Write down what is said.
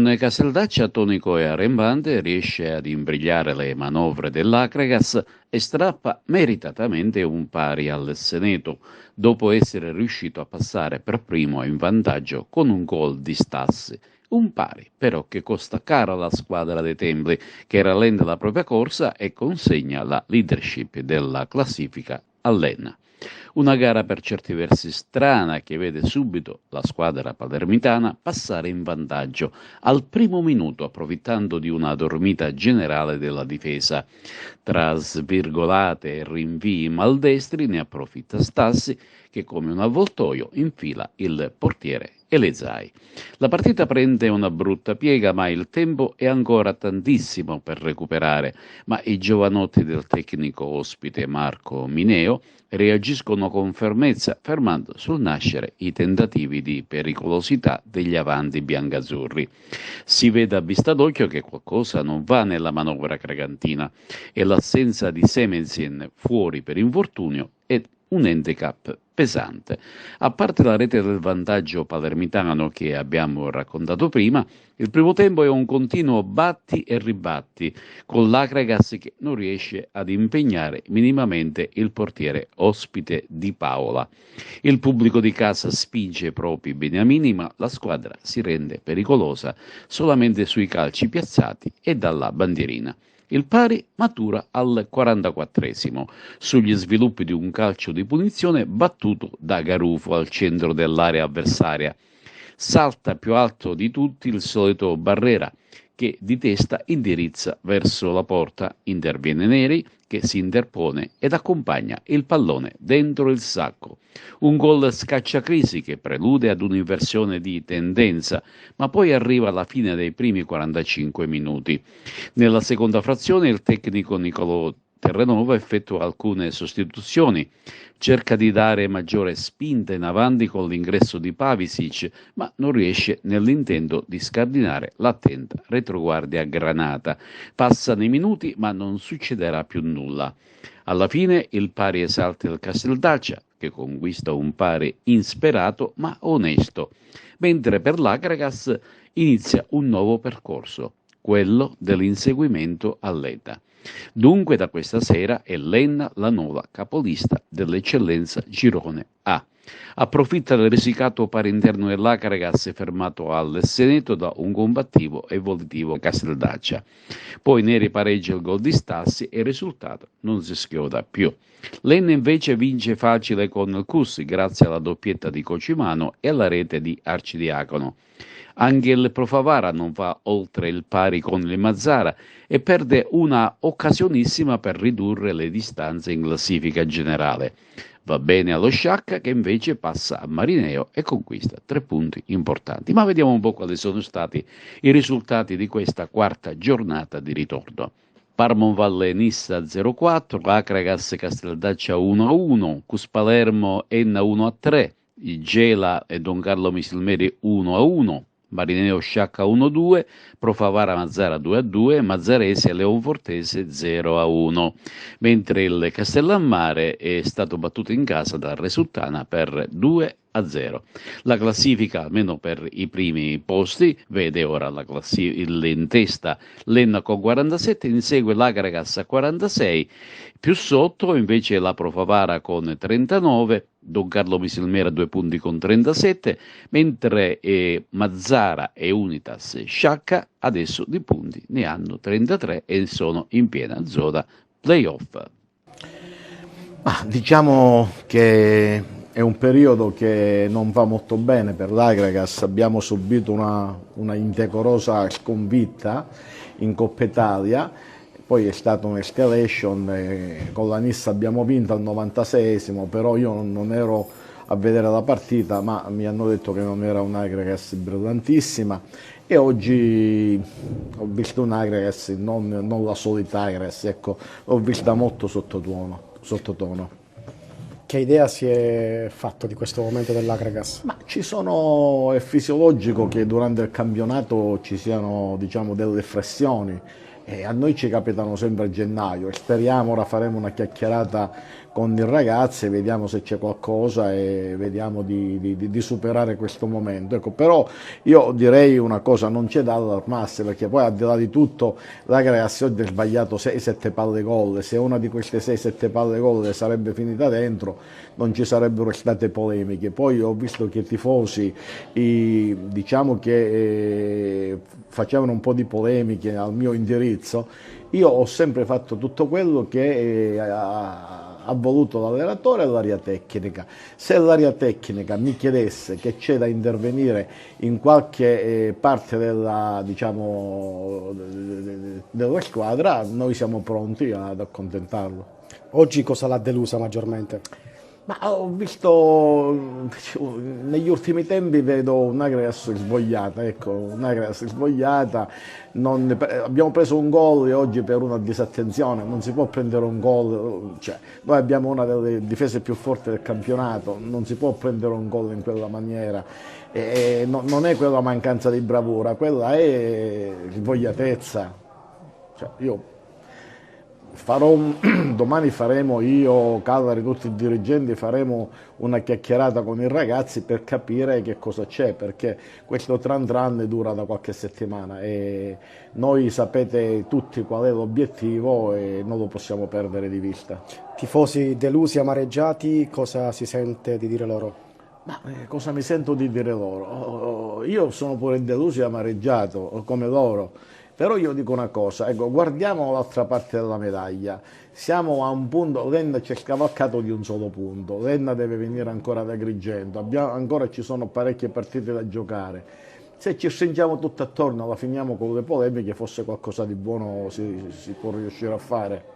Un Caseldaccia tonico e arrembante riesce ad imbrigliare le manovre dell'Akragas e strappa meritatamente un pari al Seneto, dopo essere riuscito a passare per primo in vantaggio con un gol di Stassi. Un pari, però, che costa caro alla squadra dei Templi, che rallenta la propria corsa e consegna la leadership della classifica all'Enna. Una gara per certi versi strana che vede subito la squadra palermitana passare in vantaggio al primo minuto, approfittando di una dormita generale della difesa. Tra svirgolate e rinvii maldestri ne approfitta Stassi, che come un avvoltoio infila il portiere Elezai. La partita prende una brutta piega, ma il tempo è ancora tantissimo per recuperare, ma i giovanotti del tecnico ospite Marco Mineo reagiscono con fermezza, fermando sul nascere i tentativi di pericolosità degli avanti biancazzurri. Si vede a vista d'occhio che qualcosa non va nella manovra cregantina e l'assenza di Semenzin fuori per infortunio è un handicap pesante. A parte la rete del vantaggio palermitano che abbiamo raccontato prima, il primo tempo è un continuo batti e ribatti, con l'Akragas che non riesce ad impegnare minimamente il portiere ospite di Paola. Il pubblico di casa spinge i propri beniamini, ma la squadra si rende pericolosa solamente sui calci piazzati e dalla bandierina. Il pari matura al 44esimo, sugli sviluppi di un calcio di punizione battuto da Garufo al centro dell'area avversaria. Salta più alto di tutti il solito Barrera, che di testa indirizza verso la porta, interviene Neri, che si interpone ed accompagna il pallone dentro il sacco. Un gol scacciacrisi che prelude ad un'inversione di tendenza, ma poi arriva alla fine dei primi 45 minuti. Nella seconda frazione il tecnico Nicolò Terranova effettua alcune sostituzioni, cerca di dare maggiore spinta in avanti con l'ingresso di Pavisic, ma non riesce nell'intento di scardinare l'attenta retroguardia granata. Passano i minuti, ma non succederà più nulla. Alla fine il pari esalta il Casteldaccia, che conquista un pari insperato ma onesto, mentre per l'Akragas inizia un nuovo percorso, quello dell'inseguimento all'ETA. Dunque da questa sera è l'Enna la nuova capolista dell'eccellenza Girone A. Approfitta del risicato pari interno dell'Akragas fermato al Seneto da un combattivo e volitivo Casteldaccia. Poi Neri pareggia il gol di Stassi e il risultato non si schioda più. L'Enna invece vince facile con il Cussi grazie alla doppietta di Cocimano e alla rete di Arcidiacono. Anche il Profavara non va oltre il pari con il Mazzara e perde una occasionissima per ridurre le distanze in classifica generale. Va bene allo Sciacca che invece passa a Marineo e conquista 3 punti importanti. Ma vediamo un po' quali sono stati i risultati di questa quarta giornata di ritorno. Parma Valle Nissa 0-4, Akragas Casteldaccia 1-1, Cus Palermo Enna 1-3, Gela e Don Carlo Misilmeri 1-1, Marineo Sciacca 1-2, Profavara Mazzara 2-2, Mazzarese e Leonfortese 0-1, mentre il Castellammare è stato battuto in casa da Resultana per 2-0. La classifica, almeno per i primi posti, vede ora in testa l'Enna con 47, in segue l'Akragas a 46, più sotto invece la Profavara con 39, Don Carlo Misilmera 2 punti con 37, mentre Mazzara e Unitas Sciacca adesso di punti ne hanno 33 e sono in piena zona playoff. Diciamo che è un periodo che non va molto bene per l'Akragas, abbiamo subito una indecorosa sconfitta in Coppa Italia, poi è stata un'escalation, con la Nissa abbiamo vinto al 96esimo, però io non ero a vedere la partita, ma mi hanno detto che non era un'Akragas brillantissima e oggi ho visto un'Akragas, non la solita Akragas, ecco, l'ho vista molto sottotono. Che idea si è fatto di questo momento dell'Akragas? È fisiologico che durante il campionato ci siano, diciamo, delle flessioni E a noi ci capitano sempre a gennaio e speriamo, ora faremo una chiacchierata con i ragazzi, vediamo se c'è qualcosa e vediamo di superare questo momento. Ecco, però io direi una cosa, non c'è da allarmarsi perché poi al di là di tutto l'Agragas oggi ha sbagliato 6-7 palle gol, se una di queste 6-7 palle gol le sarebbe finita dentro non ci sarebbero state polemiche. Poi ho visto che i tifosi diciamo che facevano un po' di polemiche al mio indirizzo. Io ho sempre fatto tutto quello che ha voluto l'allenatore e l'area tecnica. Se l'area tecnica mi chiedesse che c'è da intervenire in qualche parte della, diciamo, della squadra, noi siamo pronti ad accontentarlo. Oggi cosa l'ha delusa maggiormente? Ma ho visto, negli ultimi tempi vedo un'Agragas svogliata, ecco, un'Agragas svogliata, abbiamo preso un gol e oggi per una disattenzione, non si può prendere un gol, cioè, noi abbiamo una delle difese più forti del campionato, non si può prendere un gol in quella maniera, non è quella mancanza di bravura, quella è svogliatezza. Cioè, io domani faremo io, Calvari, tutti i dirigenti, faremo una chiacchierata con i ragazzi per capire che cosa c'è, perché questo tran tran dura da qualche settimana e noi sapete tutti qual è l'obiettivo e non lo possiamo perdere di vista. Tifosi delusi, amareggiati, cosa si sente di dire loro? Ma cosa mi sento di dire loro? Io sono pure deluso e amareggiato come loro. Però io dico una cosa, ecco, guardiamo l'altra parte della medaglia, siamo a un punto, Lenna ci è scavalcato di un solo punto, Lenna deve venire ancora da Agrigento, ancora ci sono parecchie partite da giocare, se ci stringiamo tutto attorno, la finiamo con le polemiche, forse qualcosa di buono si può riuscire a fare.